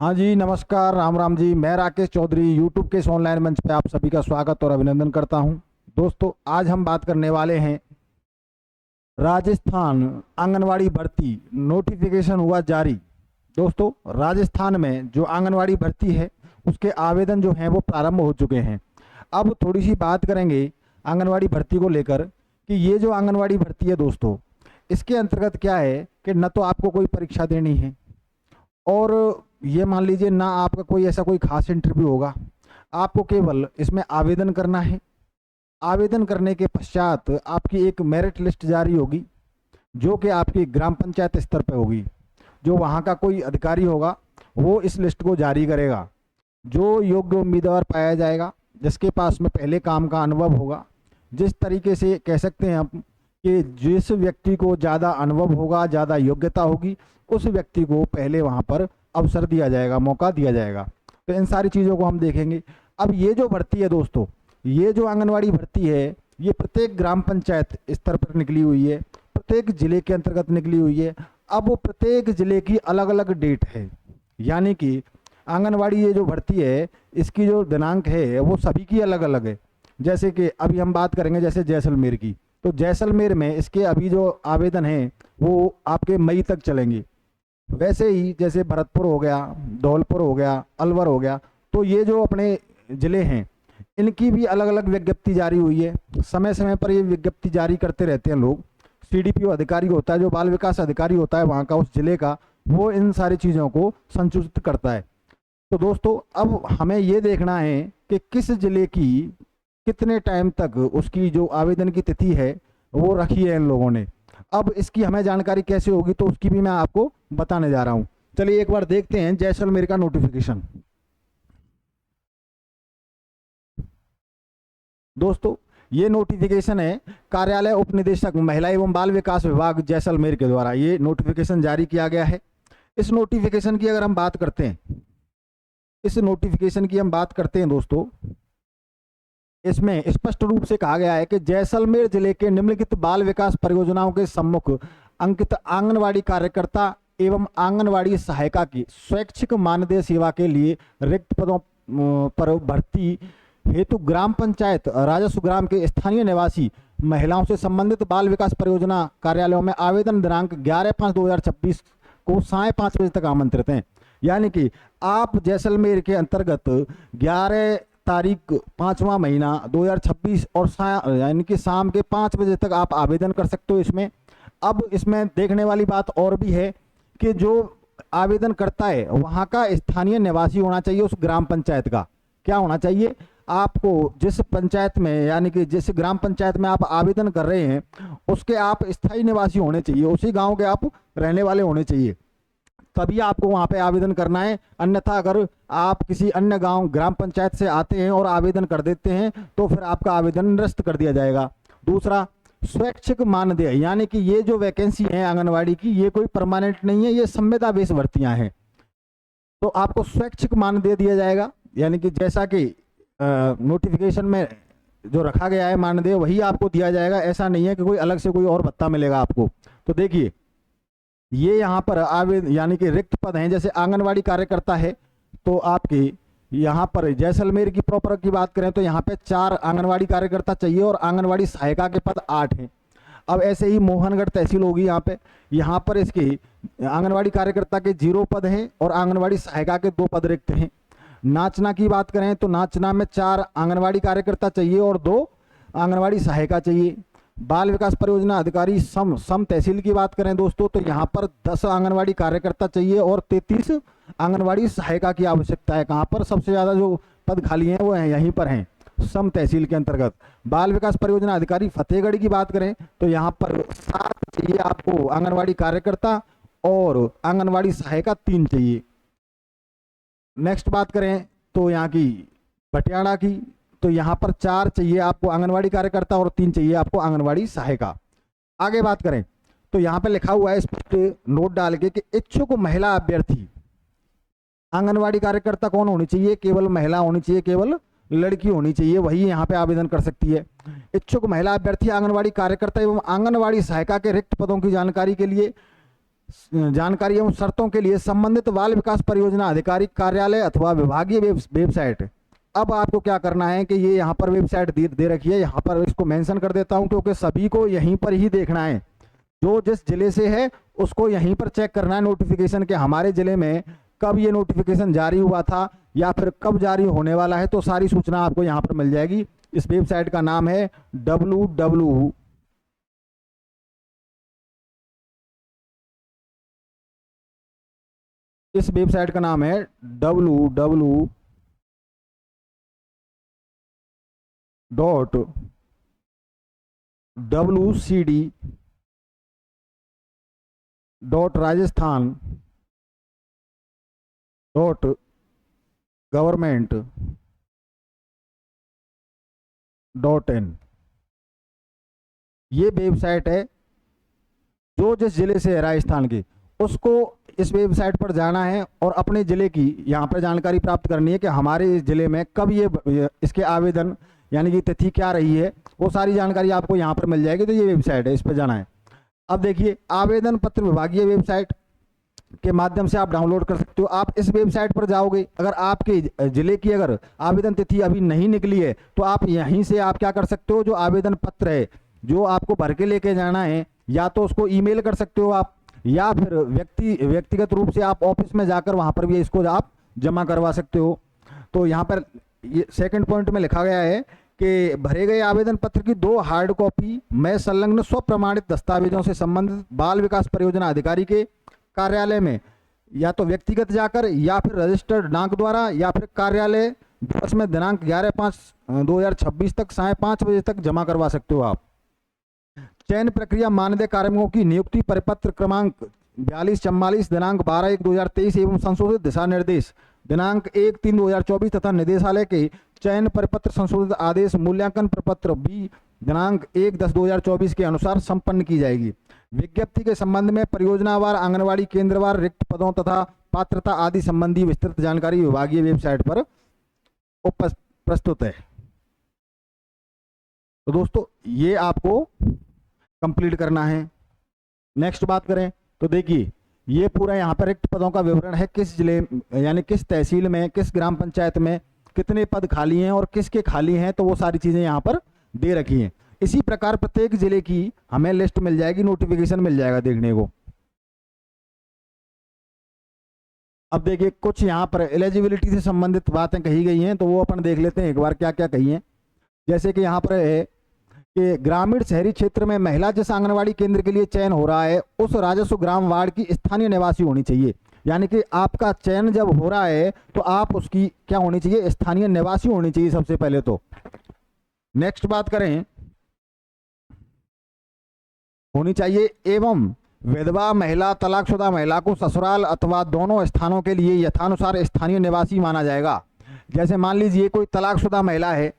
हाँ जी, नमस्कार, राम राम जी। मैं राकेश चौधरी यूट्यूब के इस ऑनलाइन मंच पे आप सभी का स्वागत और अभिनंदन करता हूँ। दोस्तों, आज हम बात करने वाले हैं राजस्थान आंगनवाड़ी भर्ती नोटिफिकेशन हुआ जारी। दोस्तों, राजस्थान में जो आंगनवाड़ी भर्ती है उसके आवेदन जो हैं वो प्रारंभ हो चुके हैं। अब थोड़ी सी बात करेंगे आंगनवाड़ी भर्ती को लेकर कि ये जो आंगनवाड़ी भर्ती है दोस्तों, इसके अंतर्गत क्या है कि न तो आपको कोई परीक्षा देनी है और ये मान लीजिए ना आपका कोई ऐसा कोई खास इंटरव्यू होगा। आपको केवल इसमें आवेदन करना है। आवेदन करने के पश्चात आपकी एक मेरिट लिस्ट जारी होगी जो कि आपकी ग्राम पंचायत स्तर पर होगी। जो वहाँ का कोई अधिकारी होगा वो इस लिस्ट को जारी करेगा। जो योग्य उम्मीदवार पाया जाएगा, जिसके पास में पहले काम का अनुभव होगा, जिस तरीके से कह सकते हैं हम कि जिस व्यक्ति को ज़्यादा अनुभव होगा, ज़्यादा योग्यता होगी, उस व्यक्ति को पहले वहाँ पर अवसर दिया जाएगा, मौका दिया जाएगा। तो इन सारी चीज़ों को हम देखेंगे। अब ये जो भर्ती है दोस्तों, ये जो आंगनवाड़ी भर्ती है, ये प्रत्येक ग्राम पंचायत स्तर पर निकली हुई है, प्रत्येक जिले के अंतर्गत निकली हुई है। अब वो प्रत्येक जिले की अलग अलग डेट है, यानी कि आंगनवाड़ी ये जो भर्ती है इसकी जो दिनांक है वो सभी की अलग अलग है। जैसे कि अभी हम बात करेंगे जैसे जैसलमेर की, तो जैसलमेर में इसके अभी जो आवेदन हैं वो आपके मई तक चलेंगे। वैसे ही जैसे भरतपुर हो गया, धौलपुर हो गया, अलवर हो गया, तो ये जो अपने ज़िले हैं इनकी भी अलग अलग विज्ञप्ति जारी हुई है। समय समय पर ये विज्ञप्ति जारी करते रहते हैं लोग। सीडीपीओ अधिकारी होता है, जो बाल विकास अधिकारी होता है वहाँ का, उस जिले का, वो इन सारी चीज़ों को संसूचित करता है। तो दोस्तों, अब हमें ये देखना है कि किस जिले की कितने टाइम तक उसकी जो आवेदन की तिथि है वो रखी है इन लोगों ने। अब इसकी हमें जानकारी कैसे होगी तो उसकी भी मैं आपको बताने जा रहा हूँ। चलिए एक बार देखते हैं जैसलमेर का नोटिफिकेशन। दोस्तों, ये नोटिफिकेशन है कार्यालय उप निदेशक महिला एवं बाल विकास विभाग जैसलमेर के द्वारा ये नोटिफिकेशन जारी किया गया है। इस नोटिफिकेशन की अगर हम बात करते हैं, इस नोटिफिकेशन की हम बात करते हैं दोस्तों, इसमें स्पष्ट रूप से कहा गया है कि जैसलमेर जिले के निम्नलिखित बाल विकास परियोजनाओं के सम्मुख अंकित आंगनवाड़ी कार्यकर्ता एवं आंगनवाड़ी सहायिका की स्वैच्छिक मानदेय सेवा के लिए रिक्त पदों पर भर्ती हेतु ग्राम पंचायत राजस्व ग्राम के स्थानीय निवासी महिलाओं से संबंधित बाल विकास परियोजना कार्यालयों में आवेदन दिनांक 11/5/2026 को साय 5 बजे तक आमंत्रित हैं। यानी कि आप जैसलमेर के अंतर्गत 11 तारीख 5वां महीना 2026 और यानी कि शाम के 5 बजे तक आप आवेदन कर सकते हो इसमें। अब इसमें देखने वाली बात और भी है कि जो आवेदन करता है वहाँ का स्थानीय निवासी होना चाहिए। उस ग्राम पंचायत का क्या होना चाहिए, आपको जिस पंचायत में यानी कि जिस ग्राम पंचायत में आप आवेदन कर रहे हैं उसके आप स्थायी निवासी होने चाहिए, उसी गांव के आप रहने वाले होने चाहिए, तभी आपको वहां पे आवेदन करना है। अन्यथा अगर आप किसी अन्य गांव ग्राम पंचायत से आते हैं और आवेदन कर देते हैं तो फिर आपका आवेदन निरस्त कर दिया जाएगा। दूसरा, स्वैच्छिक मानदेय, यानी कि ये जो वैकेंसी है आंगनवाड़ी की ये कोई परमानेंट नहीं है, ये संविदा बेस भर्तियां हैं। तो आपको स्वैच्छिक मानदेय दिया जाएगा, यानी कि जैसा कि नोटिफिकेशन में जो रखा गया है मानदेय वही आपको दिया जाएगा। ऐसा नहीं है कि कोई अलग से कोई और भत्ता मिलेगा आपको। तो देखिए, ये यहाँ पर आवेदन यानी कि रिक्त पद हैं। जैसे आंगनवाड़ी कार्यकर्ता है तो आपके यहाँ पर जैसलमेर की प्रॉपर की बात करें तो यहाँ पे 4 आंगनवाड़ी कार्यकर्ता चाहिए और आंगनवाड़ी सहायिका के पद 8 हैं। अब ऐसे ही मोहनगढ़ तहसील होगी यहाँ पर इसके आंगनवाड़ी कार्यकर्ता के 0 पद हैं और आंगनवाड़ी सहायिका के 2 पद रिक्त हैं। नाचना की बात करें तो नाचना में 4 आंगनवाड़ी कार्यकर्ता चाहिए और 2 आंगनवाड़ी सहायिका चाहिए। बाल विकास परियोजना अधिकारी सम तहसील की बात करें दोस्तों तो यहाँ पर 10 आंगनवाड़ी कार्यकर्ता चाहिए और 33 आंगनवाड़ी सहायिका की आवश्यकता है। कहाँ पर सबसे ज़्यादा जो पद खाली हैं वो हैं यहीं पर हैं, सम तहसील के अंतर्गत। बाल विकास परियोजना अधिकारी फतेहगढ़ की बात करें तो यहाँ पर 7 चाहिए आपको आंगनवाड़ी कार्यकर्ता और आंगनवाड़ी सहायिका 3 चाहिए। नेक्स्ट बात करें तो यहाँ की पटियाला की, तो यहाँ पर 4 चाहिए आपको आंगनवाड़ी कार्यकर्ता और 3 चाहिए आपको आंगनवाड़ी सहायिका। आगे बात करें तो यहाँ पे लिखा हुआ है इस पर नोट डाल के कि इच्छुक महिला अभ्यर्थी आंगनवाड़ी कार्यकर्ता कौन होनी चाहिए, केवल महिला होनी चाहिए, केवल लड़की होनी चाहिए, वही यहाँ पे आवेदन कर सकती है। इच्छुक महिला अभ्यर्थी आंगनवाड़ी कार्यकर्ता एवं आंगनवाड़ी सहायिका के रिक्त पदों की जानकारी के लिए जानकारी एवं शर्तों के लिए संबंधित बाल विकास परियोजना अधिकारी कार्यालय अथवा विभागीय वेबसाइट। अब आपको क्या करना है कि ये यहाँ पर वेबसाइट दे रखी है, यहाँ पर इसको मेंशन कर देता हूँ क्योंकि सभी को यहीं पर ही देखना है। जो जिस जिले से है उसको यहीं पर चेक करना है नोटिफिकेशन के हमारे जिले में कब ये नोटिफिकेशन जारी हुआ था या फिर कब जारी होने वाला है, तो सारी सूचना आपको यहाँ पर मिल जाएगी। इस वेबसाइट का नाम है www.rajasthan.government.in। ये वेबसाइट है। जो जिस जिले से है राजस्थान की उसको इस वेबसाइट पर जाना है और अपने ज़िले की यहाँ पर जानकारी प्राप्त करनी है कि हमारे ज़िले में कब ये इसके आवेदन यानी कि तिथि क्या रही है, वो सारी जानकारी आपको यहाँ पर मिल जाएगी। तो ये वेबसाइट है, इस पर जाना है। अब देखिए, आवेदन पत्र विभागीय वेबसाइट के माध्यम से आप डाउनलोड कर सकते हो। आप इस वेबसाइट पर जाओगे, अगर आपके ज़िले की अगर आवेदन तिथि अभी नहीं निकली है तो आप यहीं से आप क्या कर सकते हो, जो आवेदन पत्र है जो आपको भर के लेके जाना है, या तो उसको ईमेल कर सकते हो आप, या फिर व्यक्तिगत रूप से आप ऑफिस में जाकर वहां पर भी इसको आप जमा करवा सकते हो। तो यहाँ पर ये सेकंड पॉइंट में लिखा गया है कि भरे गए आवेदन पत्र की 2 हार्ड कॉपी में संलग्न स्वप्रमाणित दस्तावेजों से संबंधित बाल विकास परियोजना अधिकारी के कार्यालय में या तो व्यक्तिगत जाकर या फिर रजिस्टर्ड डाक द्वारा या फिर कार्यालय दिवस में दिनांक 11/5/2026 तक 5:30 बजे तक जमा करवा सकते हो आप। चयन प्रक्रिया मानदेय कार्मिकों की नियुक्ति परिपत्र क्रमांक 4244 दिनांक 12/1/2023 एवं संशोधित दिशा निर्देश दिनांक 1/3/2024 तथा निदेशालय के चयन परिपत्र संशोधित आदेश मूल्यांकन प्रपत्र बी दिनांक 1/10/2024 के अनुसार संपन्न की जाएगी। विज्ञप्ति के संबंध में परियोजनावार, आंगनबाड़ी केंद्रवार रिक्त पदों तथा पात्रता आदि संबंधी विस्तृत जानकारी विभागीय वेबसाइट पर प्रस्तुत है। तो दोस्तों, ये आपको कंप्लीट करना है। नेक्स्ट बात करें तो देखिए, ये पूरा यहाँ पर रिक्त पदों का विवरण है, किस जिले यानी किस तहसील में, किस ग्राम पंचायत में कितने पद खाली हैं और किसके खाली हैं, तो वो सारी चीजें यहाँ पर दे रखी हैं। इसी प्रकार प्रत्येक जिले की हमें लिस्ट मिल जाएगी, नोटिफिकेशन मिल जाएगा देखने को। अब देखिए, कुछ यहाँ पर एलिजिबिलिटी से संबंधित बातें कही गई हैं, तो वो अपन देख लेते हैं एक बार क्या क्या कही हैं। जैसे कि यहाँ पर है कि ग्रामीण शहरी क्षेत्र में महिला जिस आंगनबाड़ी केंद्र के लिए चयन हो रहा है उस राजस्व ग्राम वार्ड की स्थानीय निवासी होनी चाहिए। यानी कि आपका चयन जब हो रहा है तो आप उसकी क्या होनी चाहिए, स्थानीय निवासी होनी चाहिए सबसे पहले तो। नेक्स्ट बात करें, होनी चाहिए एवं विधवा महिला, तलाकशुदा महिला को ससुराल अथवा दोनों स्थानों के लिए यथानुसार स्थानीय निवासी माना जाएगा। जैसे मान लीजिए कोई तलाकशुदा महिला है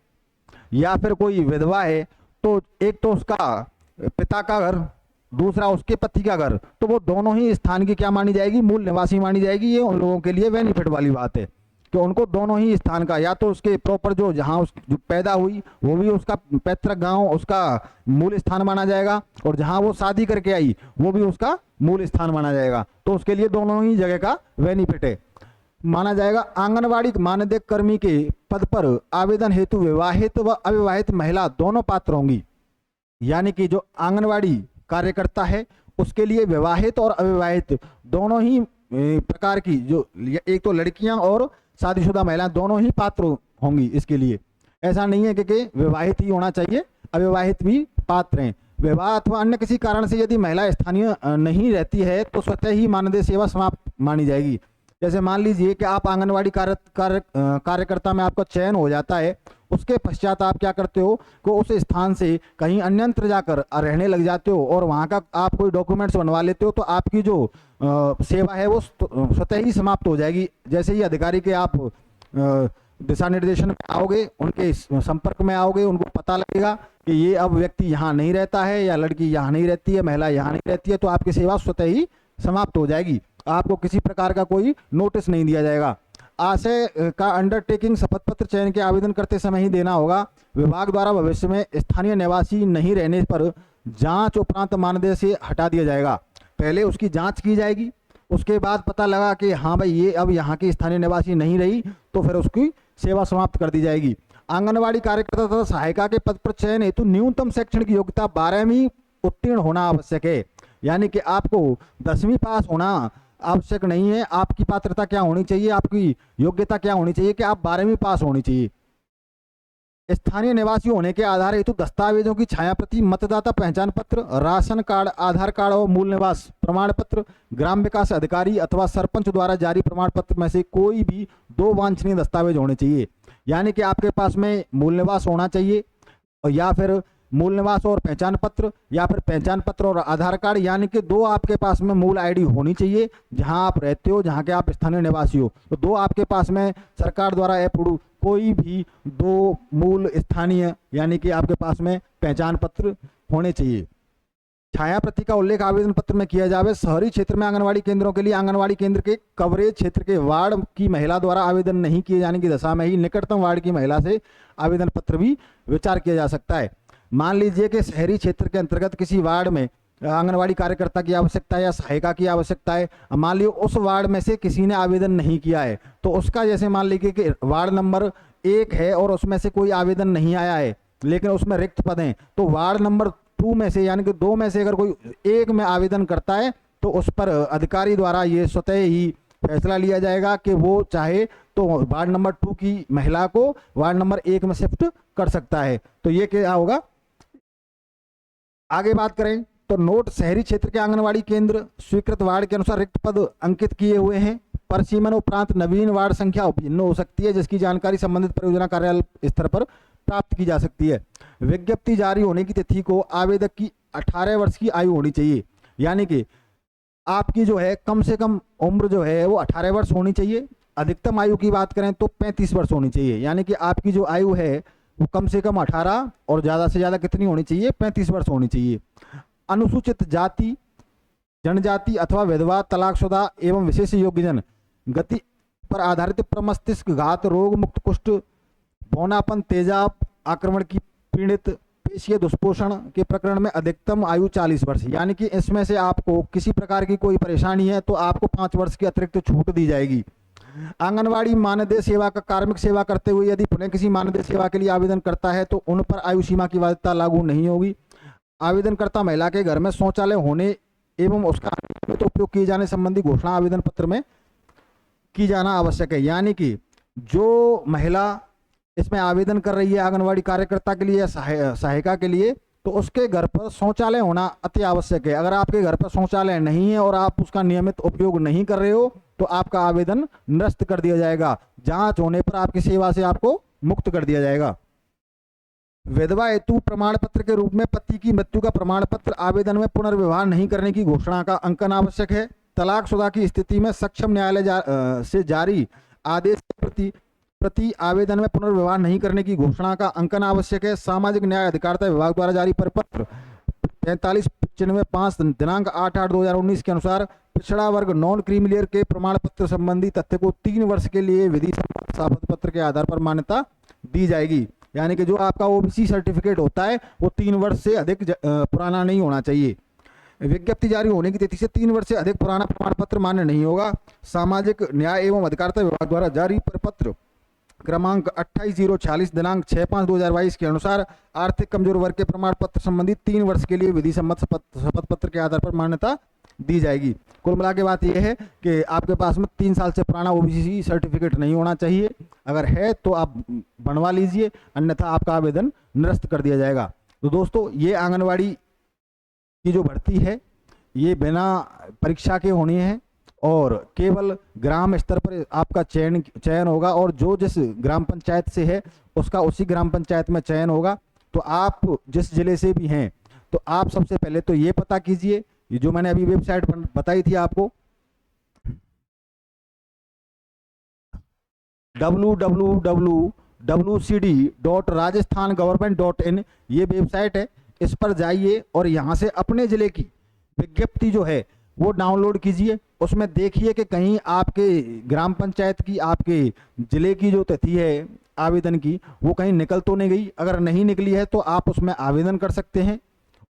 या फिर कोई विधवा है, तो एक तो उसका पिता का घर, दूसरा उसके पति का घर, तो वो दोनों ही स्थान की क्या मानी जाएगी, मूल निवासी मानी जाएगी। ये उन लोगों के लिए बेनिफिट वाली बात है कि उनको दोनों ही स्थान का, या तो उसके प्रॉपर जो जहाँ जो पैदा हुई वो भी उसका पैतृक गांव उसका मूल स्थान माना जाएगा, और जहाँ वो शादी करके आई वो भी उसका मूल स्थान माना जाएगा। तो उसके लिए दोनों ही जगह का बेनिफिट है माना जाएगा। आंगनबाड़ी मानदेय कर्मी के पद पर आवेदन हेतु विवाहित व अविवाहित महिला दोनों पात्र होंगी। यानी कि जो आंगनबाड़ी कार्यकर्ता है उसके लिए विवाहित और अविवाहित दोनों ही प्रकार की, जो एक तो लड़कियां और शादीशुदा महिलाएं दोनों ही पात्र होंगी इसके लिए। ऐसा नहीं है कि विवाहित ही होना चाहिए, अविवाहित भी पात्र हैं। विवाह अथवा अन्य किसी कारण से यदि महिला स्थानीय नहीं रहती है तो स्वतः ही मानदेय सेवा समाप्त मानी जाएगी। जैसे मान लीजिए कि आप आंगनबाड़ी कार्यकर्ता में आपका चयन हो जाता है, उसके पश्चात आप क्या करते हो कि उस स्थान से कहीं अन्यत्र जाकर रहने लग जाते हो और वहाँ का आप कोई डॉक्यूमेंट्स बनवा लेते हो, तो आपकी जो सेवा है वो स्वतः ही समाप्त हो जाएगी। जैसे ही अधिकारी के आप दिशा निर्देशन में आओगे, उनके संपर्क में आओगे, उनको पता लगेगा कि ये अब व्यक्ति यहाँ नहीं रहता है या लड़की यहाँ नहीं रहती है, महिला यहाँ नहीं रहती है, तो आपकी सेवा स्वतः ही समाप्त हो जाएगी। आपको किसी प्रकार का कोई नोटिस नहीं दिया जाएगा। आशय का अंडरटेकिंग शपथ पत्र चयन के आवेदन करते समय ही देना होगा। विभाग द्वारा भविष्य में स्थानीय निवासी नहीं रहने पर जांच उपरांत मानदेय से हटा दिया जाएगा। पहले उसकी जांच की जाएगी, उसके बाद पता लगा कि हाँ भाई ये अब यहाँ की स्थानीय निवासी नहीं रही, तो फिर उसकी सेवा समाप्त कर दी जाएगी। आंगनवाड़ी कार्यकर्ता तथा सहायिका के पद पर चयन हेतु न्यूनतम शैक्षणिक योग्यता 12वीं उत्तीर्ण होना आवश्यक है। यानी कि आपको 10वीं पास होना आवश्यक नहीं है। आपकी पात्रता क्या होनी चाहिए, आपकी योग्यता क्या होनी चाहिए कि आप 12वीं पास होनी चाहिए। स्थानीय निवासी होने के आधार हेतु दस्तावेजों की छायाप्रति, मतदाता पहचान पत्र, राशन कार्ड, आधार कार्ड और मूल निवास प्रमाण पत्र, ग्राम विकास अधिकारी अथवा सरपंच द्वारा जारी प्रमाण पत्र में से कोई भी 2 वांछनीय दस्तावेज होने चाहिए। यानी कि आपके पास में मूल निवास होना चाहिए, और या फिर मूल निवास और पहचान पत्र, या फिर पहचान पत्र और आधार कार्ड, यानी कि 2 आपके पास में मूल आईडी होनी चाहिए जहां आप रहते हो, जहां के आप स्थानीय निवासी हो। तो 2 आपके पास में सरकार द्वारा अप्रूव कोई भी 2 मूल स्थानीय यानी कि आपके पास में पहचान पत्र होने चाहिए। छाया प्रति का उल्लेख आवेदन पत्र में किया जावे। शहरी क्षेत्र में आंगनवाड़ी केंद्रों के लिए आंगनवाड़ी केंद्र के कवरेज क्षेत्र के वार्ड की महिला द्वारा आवेदन नहीं किए जाने की दशा में ही निकटतम वार्ड की महिला से आवेदन पत्र भी विचार किया जा सकता है। मान लीजिए कि शहरी क्षेत्र के अंतर्गत किसी वार्ड में आंगनवाड़ी कार्यकर्ता की आवश्यकता है या सहायिका की आवश्यकता है, मान लीजिए उस वार्ड में से किसी ने आवेदन नहीं किया है, तो उसका जैसे मान लीजिए कि वार्ड नंबर 1 है और उसमें से कोई आवेदन नहीं आया है लेकिन उसमें रिक्त पद हैं, तो वार्ड नंबर 2 में से यानी कि 2 में से अगर कोई 1 में आवेदन करता है तो उस पर अधिकारी द्वारा ये स्वतः ही फैसला लिया जाएगा कि वो चाहे तो वार्ड नंबर 2 की महिला को वार्ड नंबर 1 में शिफ्ट कर सकता है। तो ये क्या होगा। आगे बात करें तो नोट, शहरी क्षेत्र के आंगनवाड़ी केंद्र स्वीकृत वार्ड के अनुसार रिक्त पद अंकित किए हुए हैं। परिसीमन उपरांत नवीन वार्ड संख्या भिन्न हो सकती है, जिसकी जानकारी संबंधित परियोजना कार्यालय स्तर पर प्राप्त की जा सकती है। विज्ञप्ति जारी होने की तिथि को आवेदक की 18 वर्ष की आयु होनी चाहिए। यानी कि आपकी जो है कम से कम उम्र जो है वो 18 वर्ष होनी चाहिए। अधिकतम आयु की बात करें तो 35 वर्ष होनी चाहिए। यानी कि आपकी जो आयु है वो कम से कम 18 और ज़्यादा से ज़्यादा कितनी होनी चाहिए, 35 वर्ष होनी चाहिए। अनुसूचित जाति, जनजाति अथवा विधवा, तलाकशुदा एवं विशेष योग्यजन, गति पर आधारित प्रमस्तिष्क घात, रोग मुक्त, कुष्ठ, बौनापन, तेजाब आक्रमण की पीड़ित, पेशीय दुष्पोषण के प्रकरण में अधिकतम आयु 40 वर्ष। यानी कि इसमें से आपको किसी प्रकार की कोई परेशानी है तो आपको 5 वर्ष की अतिरिक्त छूट दी जाएगी। आंगनवाड़ी मानदेय सेवा का कार्मिक सेवा करते हुए यदि पुनः किसी मानदेय सेवा के लिए आवेदन करता है तो उन पर आयु सीमा की बाध्यता लागू नहीं होगी। आवेदनकर्ता महिला के घर में शौचालय होने एवं उसका नियमित उपयोग किए जाने संबंधी घोषणा आवेदन पत्र में की जाना आवश्यक है। यानी कि जो महिला इसमें आवेदन कर रही है आंगनवाड़ी कार्यकर्ता के लिए या सहायिका के लिए, तो उसके घर पर शौचालय होना अति आवश्यक है। अगर आपके घर पर शौचालय नहीं है और आप उसका नियमित उपयोग नहीं कर रहे हो तो आपका आवेदन निरस्त कर दिया जाएगा। जांच होने पर आपकी सेवा से आपको मुक्त कर दिया जाएगा। विधवा हेतु प्रमाण पत्र के रूप में पति की मृत्यु का प्रमाण पत्र आवेदन में पुनर्विवाह नहीं करने की घोषणा का अंकन आवश्यक है। तलाकशुदा की स्थिति में सक्षम न्यायालय से जारी आदेश प्रति आवेदन में पुनर्विवाह नहीं करने की घोषणा का अंकन आवश्यक है। सामाजिक न्याय अधिकारिता विभाग द्वारा जारी परिपत्र 45/5 दिनांक 8/8/2019 के अनुसार पिछड़ा वर्ग नॉन क्रीमिलियर के प्रमाण पत्र संबंधी तथ्य को 3 वर्ष के लिए विधि सम्मत शपथ पत्र के आधार पर मान्यता दी जाएगी। यानी कि जो आपका ओबीसी सर्टिफिकेट होता है वो 3 वर्ष से अधिक पुराना नहीं होना चाहिए। विज्ञप्ति जारी होने की तिथि से 3 वर्ष से अधिक पुराना प्रमाण पत्र मान्य नहीं होगा। सामाजिक न्याय एवं अधिकारिता विभाग द्वारा जारी परिपत्र क्रमांक 28/046 दिनांक 6/5/2022 के अनुसार आर्थिक कमजोर वर्ग के प्रमाण पत्र संबंधी 3 वर्ष के लिए विधि सम्मत शपथ पत्र के आधार पर मान्यता दी जाएगी। कुल मिला के बात यह है कि आपके पास में 3 साल से पुराना ओबीसी सर्टिफिकेट नहीं होना चाहिए। अगर है तो आप बनवा लीजिए, अन्यथा आपका आवेदन निरस्त कर दिया जाएगा। तो दोस्तों ये आंगनवाड़ी की जो भर्ती है ये बिना परीक्षा के होनी है और केवल ग्राम स्तर पर आपका चयन होगा और जो जिस ग्राम पंचायत से है उसका उसी ग्राम पंचायत में चयन होगा। तो आप जिस जिले से भी हैं तो आप सबसे पहले तो ये पता कीजिए, ये जो मैंने अभी वेबसाइट बताई थी आपको www.cd.rajasthangovernment.in ये वेबसाइट है। इस पर जाइए और यहाँ से अपने जिले की विज्ञप्ति जो है वो डाउनलोड कीजिए। उसमें देखिए कि कहीं आपके ग्राम पंचायत की, आपके जिले की जो तिथि है आवेदन की वो कहीं निकल तो नहीं गई। अगर नहीं निकली है तो आप उसमें आवेदन कर सकते हैं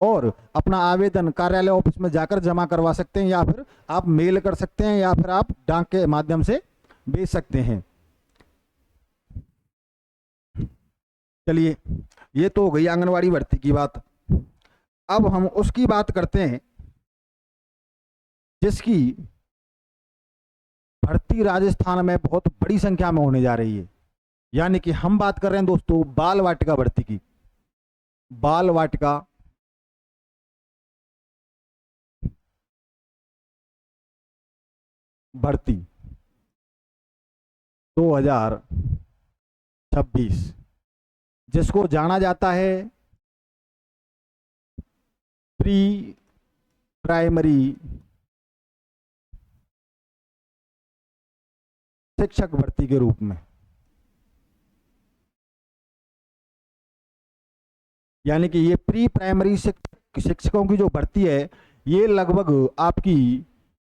और अपना आवेदन कार्यालय ऑफिस में जाकर जमा करवा सकते हैं, या फिर आप मेल कर सकते हैं, या फिर आप डाक के माध्यम से भेज सकते हैं। चलिए, ये तो हो गई आंगनवाड़ी भर्ती की बात। अब हम उसकी बात करते हैं जिसकी भर्ती राजस्थान में बहुत बड़ी संख्या में होने जा रही है। यानी कि हम बात कर रहे हैं दोस्तों बाल वाटिका भर्ती की। बाल वाटिका भर्ती 2026, जिसको जाना जाता है प्री प्राइमरी शिक्षक भर्ती के रूप में। यानी कि ये प्री प्राइमरी शिक्षकों की जो भर्ती है, ये लगभग आपकी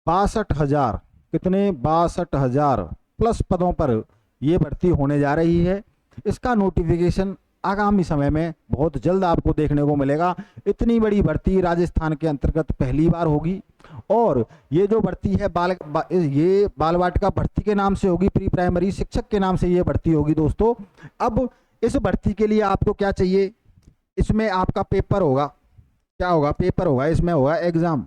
62,000, कितने 62,000 प्लस पदों पर ये भर्ती होने जा रही है। इसका नोटिफिकेशन आगामी समय में बहुत जल्द आपको देखने को मिलेगा। इतनी बड़ी भर्ती राजस्थान के अंतर्गत पहली बार होगी, और ये जो भर्ती है ये बाल वाटिका भर्ती के नाम से होगी, प्री प्राइमरी शिक्षक के नाम से ये भर्ती होगी दोस्तों। अब इस भर्ती के लिए आपको क्या चाहिए, इसमें आपका पेपर होगा। क्या होगा, पेपर होगा, इसमें होगा एग्जाम।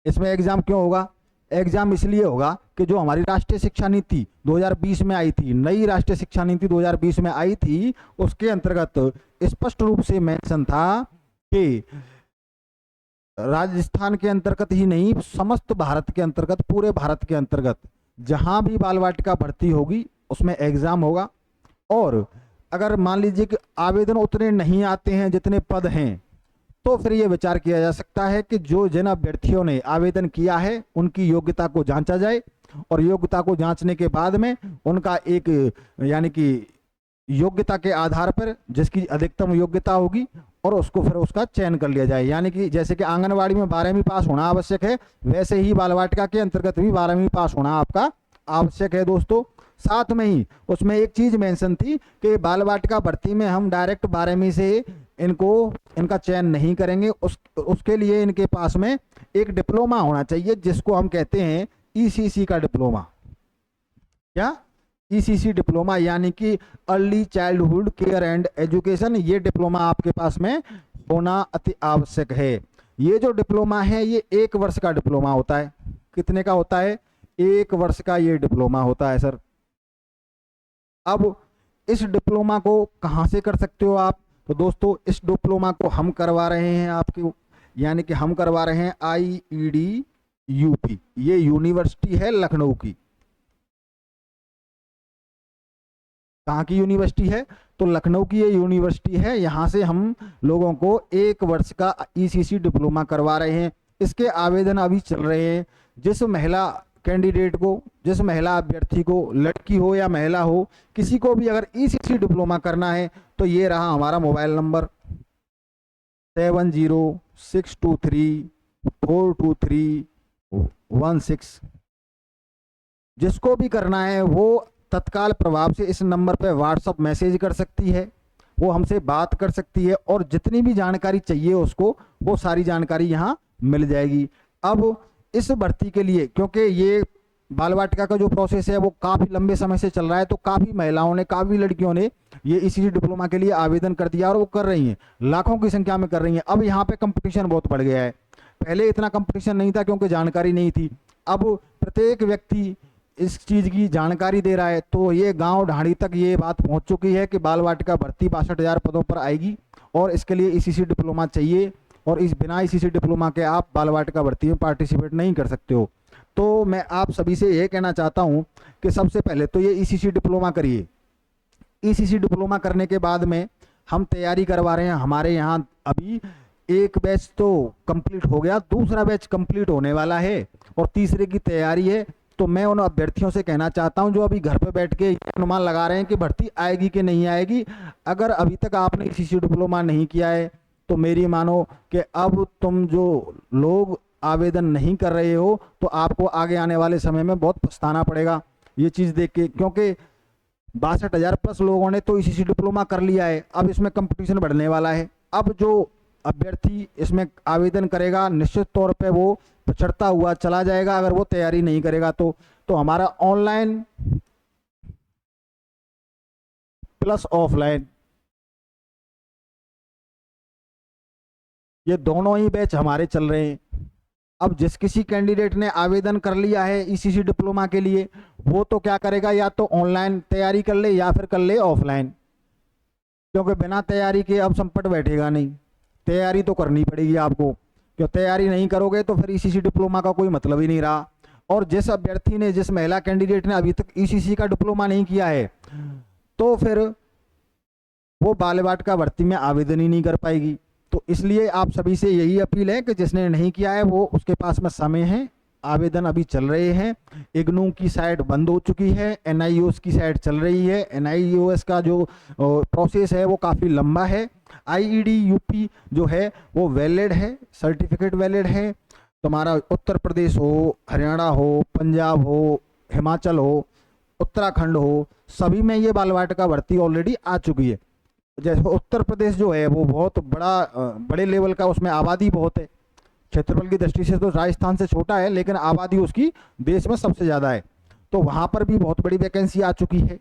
इसमें एग्जाम क्यों होगा, एग्जाम इसलिए होगा कि जो हमारी राष्ट्रीय शिक्षा नीति 2020 में आई थी, नई राष्ट्रीय शिक्षा नीति 2020 में आई थी, उसके अंतर्गत स्पष्ट रूप से मेंशन था कि राजस्थान के अंतर्गत ही नहीं, समस्त भारत के अंतर्गत, पूरे भारत के अंतर्गत जहां भी बाल वाटिका भर्ती होगी उसमें एग्जाम होगा। और अगर मान लीजिए कि आवेदन उतने नहीं आते हैं जितने पद हैं, तो फिर ये विचार किया जा सकता है कि जो जिन अभ्यर्थियों ने आवेदन किया है उनकी योग्यता को जांचा जाए, और योग्यता को जांचने के बाद में उनका एक, यानी कि योग्यता के आधार पर जिसकी अधिकतम योग्यता होगी, और उसको फिर उसका चयन कर लिया जाए। यानी कि जैसे कि आंगनवाड़ी में 12वीं पास होना आवश्यक है, वैसे ही बाल वाटिका के अंतर्गत भी 12वीं पास होना आपका आवश्यक है दोस्तों। साथ में ही उसमें एक चीज मेंशन थी कि बाल वाटिका भर्ती में हम डायरेक्ट 12वीं से इनका चयन नहीं करेंगे, उसके लिए इनके पास में एक डिप्लोमा होना चाहिए, जिसको हम कहते हैं ईसीसी का डिप्लोमा। क्या, ईसीसी डिप्लोमा, यानी कि early childhood care and education. ये डिप्लोमा आपके पास में होना अति आवश्यक है। ये जो डिप्लोमा है ये 1 वर्ष का डिप्लोमा होता है। कितने का होता है, 1 वर्ष का ये डिप्लोमा होता है सर। अब इस डिप्लोमा को कहाँ से कर सकते हो आप, तो दोस्तों इस डिप्लोमा को हम करवा रहे हैं आपके, यानी कि हम करवा रहे हैं IED UP। ये यूनिवर्सिटी है लखनऊ की। कहाँ की यूनिवर्सिटी है, तो लखनऊ की ये यूनिवर्सिटी है। यहाँ से हम लोगों को 1 वर्ष का ECC डिप्लोमा करवा रहे हैं। इसके आवेदन अभी चल रहे हैं। जिस महिला कैंडिडेट को, जिस महिला अभ्यर्थी को, लड़की हो या महिला हो, किसी को भी अगर ECC डिप्लोमा करना है तो ये रहा हमारा मोबाइल नंबर 7062342316। जिसको भी करना है वो तत्काल प्रभाव से इस नंबर पे व्हाट्सएप मैसेज कर सकती है, वो हमसे बात कर सकती है, और जितनी भी जानकारी चाहिए उसको वो सारी जानकारी यहाँ मिल जाएगी। अब इस भर्ती के लिए, क्योंकि ये बाल वाटिका का जो प्रोसेस है वो काफ़ी लंबे समय से चल रहा है, तो काफ़ी महिलाओं ने, काफ़ी लड़कियों ने ये ECC डिप्लोमा के लिए आवेदन कर दिया, और वो कर रही हैं, लाखों की संख्या में कर रही हैं। अब यहाँ पे कंपटीशन बहुत बढ़ गया है। पहले इतना कंपटीशन नहीं था क्योंकि जानकारी नहीं थी। अब प्रत्येक व्यक्ति इस चीज़ की जानकारी दे रहा है, तो ये गांव ढाणी तक ये बात पहुंच चुकी है कि बाल वाटिका भर्ती 62,000 पदों पर आएगी, और इसके लिए ECC डिप्लोमा चाहिए, और इस बिना ECC डिप्लोमा के आप बाल वाटिका भर्ती में पार्टिसिपेट नहीं कर सकते हो। तो मैं आप सभी से ये कहना चाहता हूँ कि सबसे पहले तो ये ECC डिप्लोमा करिए। ECC डिप्लोमा करने के बाद में हम तैयारी करवा रहे हैं। हमारे यहाँ अभी एक बैच तो कंप्लीट हो गया, दूसरा बैच कंप्लीट होने वाला है, और तीसरे की तैयारी है। तो मैं उन अभ्यर्थियों से कहना चाहता हूं जो अभी घर पे बैठ के अनुमान लगा रहे हैं कि भर्ती आएगी कि नहीं आएगी, अगर अभी तक आपने ECC डिप्लोमा नहीं किया है तो मेरी मानो कि अब तुम जो लोग आवेदन नहीं कर रहे हो तो आपको आगे आने वाले समय में बहुत पछताना पड़ेगा ये चीज़ देख के। क्योंकि 62,000 प्लस लोगों ने तो ईसीसी डिप्लोमा कर लिया है। अब इसमें कंपटीशन बढ़ने वाला है। अब जो अभ्यर्थी इसमें आवेदन करेगा निश्चित तौर पे वो पिछड़ता हुआ चला जाएगा अगर वो तैयारी नहीं करेगा तो हमारा ऑनलाइन प्लस ऑफलाइन ये दोनों ही बैच हमारे चल रहे हैं। अब जिस किसी कैंडिडेट ने आवेदन कर लिया है ईसीसी डिप्लोमा के लिए वो तो क्या करेगा, या तो ऑनलाइन तैयारी कर ले या फिर कर ले ऑफलाइन, क्योंकि बिना तैयारी के अब संपट बैठेगा नहीं। तैयारी तो करनी पड़ेगी आपको, क्यों तैयारी नहीं करोगे तो फिर ईसीसी डिप्लोमा का कोई मतलब ही नहीं रहा। और जिस अभ्यर्थी ने, जिस महिला कैंडिडेट ने अभी तक ईसीसी का डिप्लोमा नहीं किया है तो फिर वो बाल वाटिका भर्ती में आवेदन ही नहीं कर पाएगी। तो इसलिए आप सभी से यही अपील है कि जिसने नहीं किया है वो, उसके पास में समय है, आवेदन अभी चल रहे हैं। इग्नू की साइट बंद हो चुकी है, एनआईओएस की साइट चल रही है। एनआईओएस का जो प्रोसेस है वो काफ़ी लंबा है। आईईडी यूपी जो है वो वैलिड है, सर्टिफिकेट वैलिड है। तुम्हारा उत्तर प्रदेश हो, हरियाणा हो, पंजाब हो, हिमाचल हो, उत्तराखंड हो, सभी में ये बाल वाटिका भर्ती ऑलरेडी आ चुकी है। जैसे उत्तर प्रदेश जो है वो बहुत बड़े लेवल का, उसमें आबादी बहुत है। क्षेत्रफल की दृष्टि से तो राजस्थान से छोटा है लेकिन आबादी उसकी देश में सबसे ज़्यादा है। तो वहाँ पर भी बहुत बड़ी वैकेंसी आ चुकी है,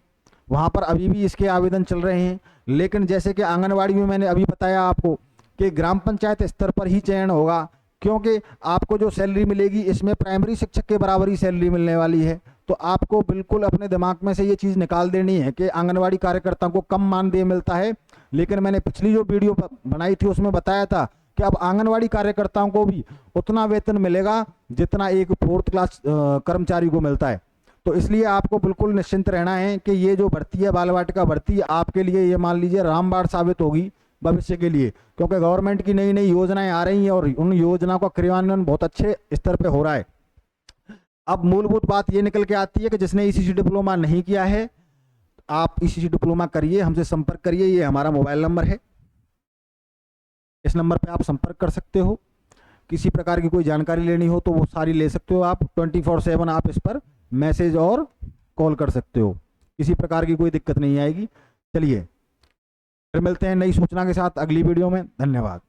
वहाँ पर अभी भी इसके आवेदन चल रहे हैं। लेकिन जैसे कि आंगनवाड़ी में मैंने अभी बताया आपको कि ग्राम पंचायत स्तर पर ही चयन होगा, क्योंकि आपको जो सैलरी मिलेगी इसमें प्राइमरी शिक्षक के बराबर ही सैलरी मिलने वाली है। तो आपको बिल्कुल अपने दिमाग में से ये चीज़ निकाल देनी है कि आंगनवाड़ी कार्यकर्ताओं को कम मानदेय मिलता है। लेकिन मैंने पिछली जो वीडियो बनाई थी उसमें बताया था कि अब आंगनवाड़ी कार्यकर्ताओं को भी उतना वेतन मिलेगा जितना एक 4th क्लास कर्मचारी को मिलता है। तो इसलिए आपको बिल्कुल निश्चिंत रहना है कि ये जो भर्ती है बाल वाटिका भर्ती आपके लिए, ये मान लीजिए रामबाण साबित होगी भविष्य के लिए, क्योंकि गवर्नमेंट की नई नई योजनाएं आ रही हैं और उन योजनाओं का क्रियान्वयन बहुत अच्छे स्तर पे हो रहा है। अब मूलभूत बात ये निकल के आती है कि जिसने ईसीसी डिप्लोमा नहीं किया है आप ईसीसी डिप्लोमा करिए, हमसे संपर्क करिए। ये हमारा मोबाइल नंबर है, इस नंबर पे आप संपर्क कर सकते हो। किसी प्रकार की कोई जानकारी लेनी हो तो वो सारी ले सकते हो आप। 24/7 आप इस पर मैसेज और कॉल कर सकते हो, किसी प्रकार की कोई दिक्कत नहीं आएगी। चलिए फिर मिलते हैं नई सूचना के साथ अगली वीडियो में। धन्यवाद।